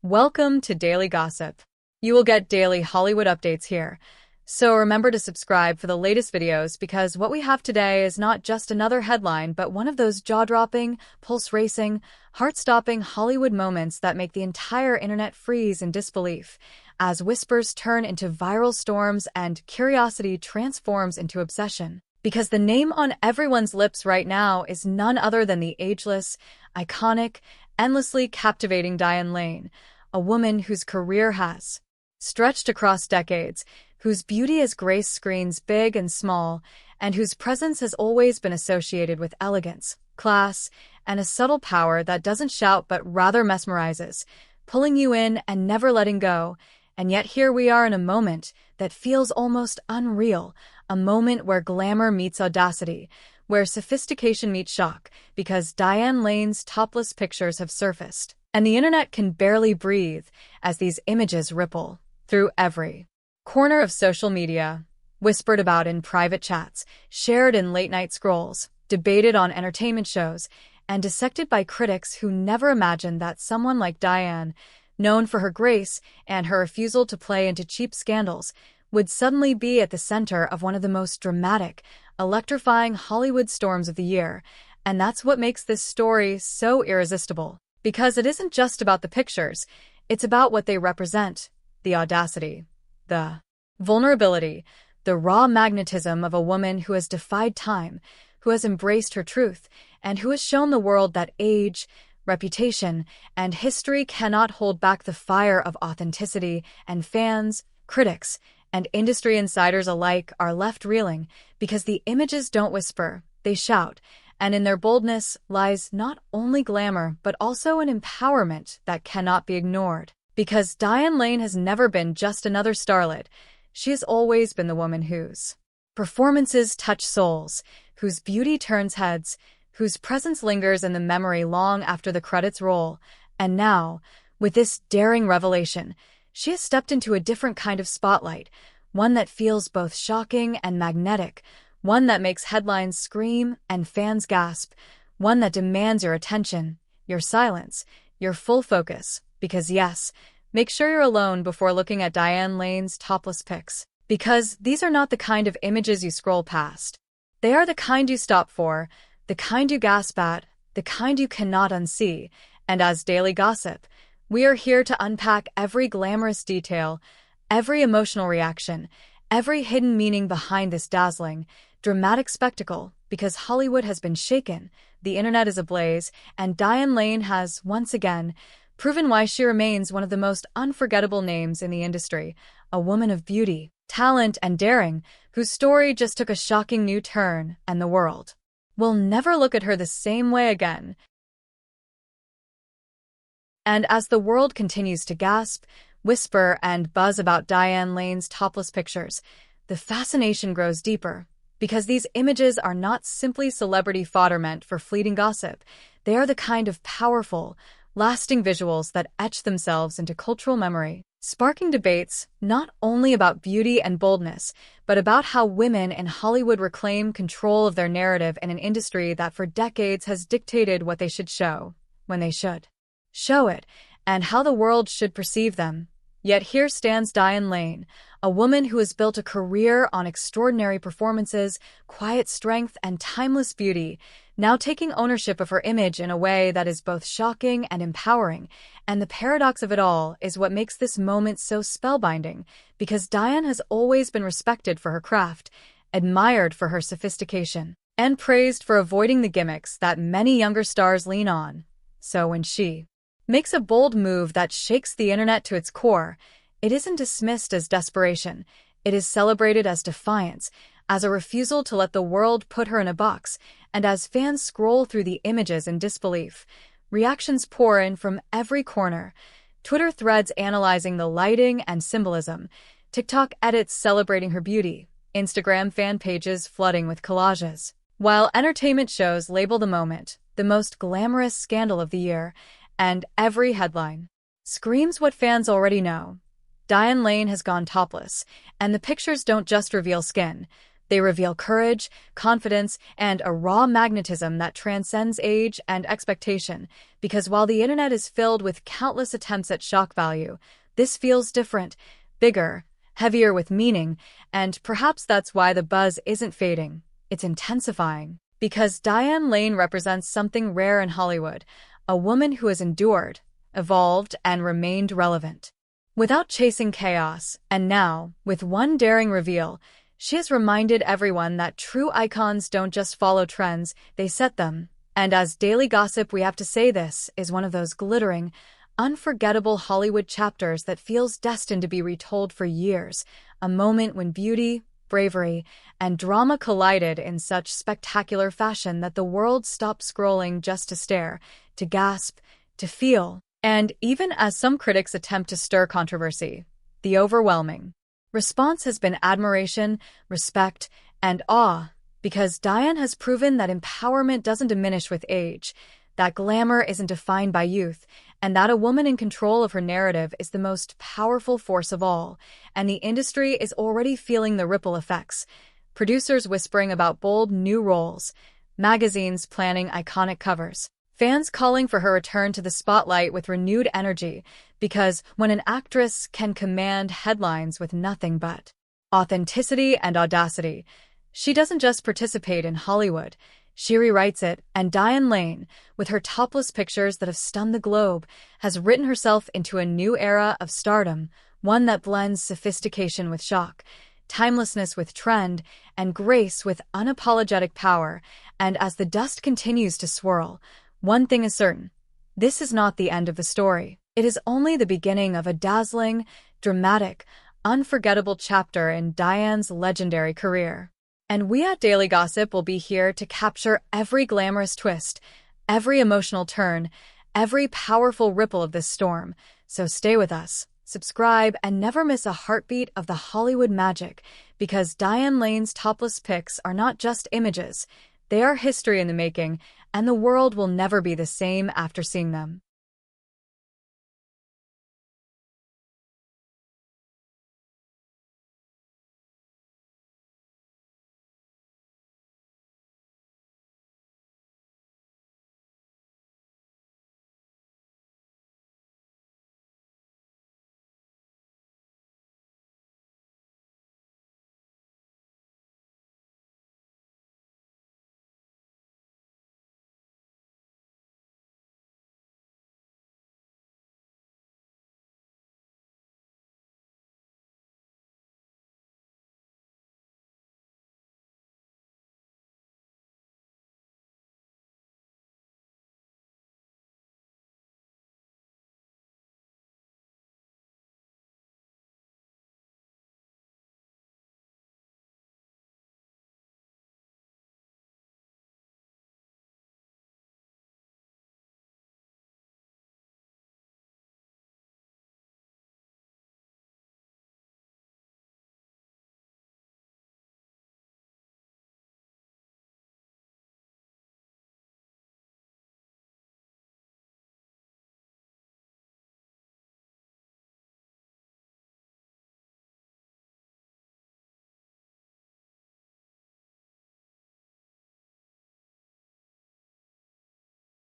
Welcome to Daily Gossip. You will get daily Hollywood updates here. So remember to subscribe for the latest videos because what we have today is not just another headline, but one of those jaw-dropping, pulse-racing, heart-stopping Hollywood moments that make the entire internet freeze in disbelief, as whispers turn into viral storms and curiosity transforms into obsession. Because the name on everyone's lips right now is none other than the ageless, iconic, endlessly captivating Diane Lane, a woman whose career has stretched across decades, whose beauty has graced screens big and small, and whose presence has always been associated with elegance, class, and a subtle power that doesn't shout but rather mesmerizes, pulling you in and never letting go. And yet here we are in a moment that feels almost unreal, a moment where glamour meets audacity, where sophistication meets shock, because Diane Lane's topless pictures have surfaced, and the internet can barely breathe as these images ripple through every corner of social media, whispered about in private chats, shared in late-night scrolls, debated on entertainment shows, and dissected by critics who never imagined that someone like Diane, known for her grace and her refusal to play into cheap scandals, would suddenly be at the center of one of the most dramatic, electrifying Hollywood storms of the year. And that's what makes this story so irresistible. Because it isn't just about the pictures, it's about what they represent: the audacity, the vulnerability, the raw magnetism of a woman who has defied time, who has embraced her truth, and who has shown the world that age, reputation, and history cannot hold back the fire of authenticity. And fans, critics, and industry insiders alike are left reeling because the images don't whisper, they shout, and in their boldness lies not only glamour but also an empowerment that cannot be ignored. Because Diane Lane has never been just another starlet, she has always been the woman whose performances touch souls, whose beauty turns heads, whose presence lingers in the memory long after the credits roll. And now, with this daring revelation, she has stepped into a different kind of spotlight, one that feels both shocking and magnetic, one that makes headlines scream and fans gasp, one that demands your attention, your silence, your full focus. Because yes, make sure you're alone before looking at Diane Lane's topless pics. Because these are not the kind of images you scroll past. They are the kind you stop for, the kind you gasp at, the kind you cannot unsee. And as Daily Gossip, we are here to unpack every glamorous detail, every emotional reaction, every hidden meaning behind this dazzling, dramatic spectacle, because Hollywood has been shaken, the internet is ablaze, and Diane Lane has, once again, proven why she remains one of the most unforgettable names in the industry, a woman of beauty, talent, and daring, whose story just took a shocking new turn, and the world will never look at her the same way again. And as the world continues to gasp, whisper, and buzz about Diane Lane's topless pictures, the fascination grows deeper, because these images are not simply celebrity fodder meant for fleeting gossip. They are the kind of powerful, lasting visuals that etch themselves into cultural memory, sparking debates not only about beauty and boldness, but about how women in Hollywood reclaim control of their narrative in an industry that for decades has dictated what they should show, when they should show it, and how the world should perceive them. Yet here stands Diane Lane, a woman who has built a career on extraordinary performances, quiet strength, and timeless beauty, now taking ownership of her image in a way that is both shocking and empowering. And the paradox of it all is what makes this moment so spellbinding, because Diane has always been respected for her craft, admired for her sophistication, and praised for avoiding the gimmicks that many younger stars lean on. So when she makes a bold move that shakes the internet to its core, it isn't dismissed as desperation. It is celebrated as defiance, as a refusal to let the world put her in a box. And as fans scroll through the images in disbelief, reactions pour in from every corner. Twitter threads analyzing the lighting and symbolism, TikTok edits celebrating her beauty, Instagram fan pages flooding with collages, while entertainment shows label the moment the most glamorous scandal of the year. And every headline screams what fans already know: Diane Lane has gone topless, and the pictures don't just reveal skin, They reveal courage, confidence, and a raw magnetism that transcends age and expectation, because while the internet is filled with countless attempts at shock value, this feels different, bigger, heavier with meaning, and perhaps that's why the buzz isn't fading, it's intensifying. Because Diane Lane represents something rare in Hollywood, a woman who has endured, evolved, and remained relevant. Without chasing chaos, and now, with one daring reveal, she has reminded everyone that true icons don't just follow trends, they set them. And as daily gossip, we have to say this is one of those glittering, unforgettable Hollywood chapters that feels destined to be retold for years, a moment when beauty, bravery, and drama collided in such spectacular fashion that the world stopped scrolling just to stare, to gasp, to feel. And even as some critics attempt to stir controversy, the overwhelming response has been admiration, respect, and awe, because Diane has proven that empowerment doesn't diminish with age, that glamour isn't defined by youth, and that a woman in control of her narrative is the most powerful force of all, and the industry is already feeling the ripple effects. Producers whispering about bold new roles, magazines planning iconic covers, fans calling for her return to the spotlight with renewed energy, because when an actress can command headlines with nothing but authenticity and audacity, she doesn't just participate in Hollywood, she rewrites it, and Diane Lane, with her topless pictures that have stunned the globe, has written herself into a new era of stardom, one that blends sophistication with shock, timelessness with trend, and grace with unapologetic power. And as the dust continues to swirl, one thing is certain: this is not the end of the story. It is only the beginning of a dazzling, dramatic, unforgettable chapter in Diane's legendary career. And we at Daily Gossip will be here to capture every glamorous twist, every emotional turn, every powerful ripple of this storm. So stay with us, subscribe, and never miss a heartbeat of the Hollywood magic, because Diane Lane's topless pics are not just images, they are history in the making, and the world will never be the same after seeing them.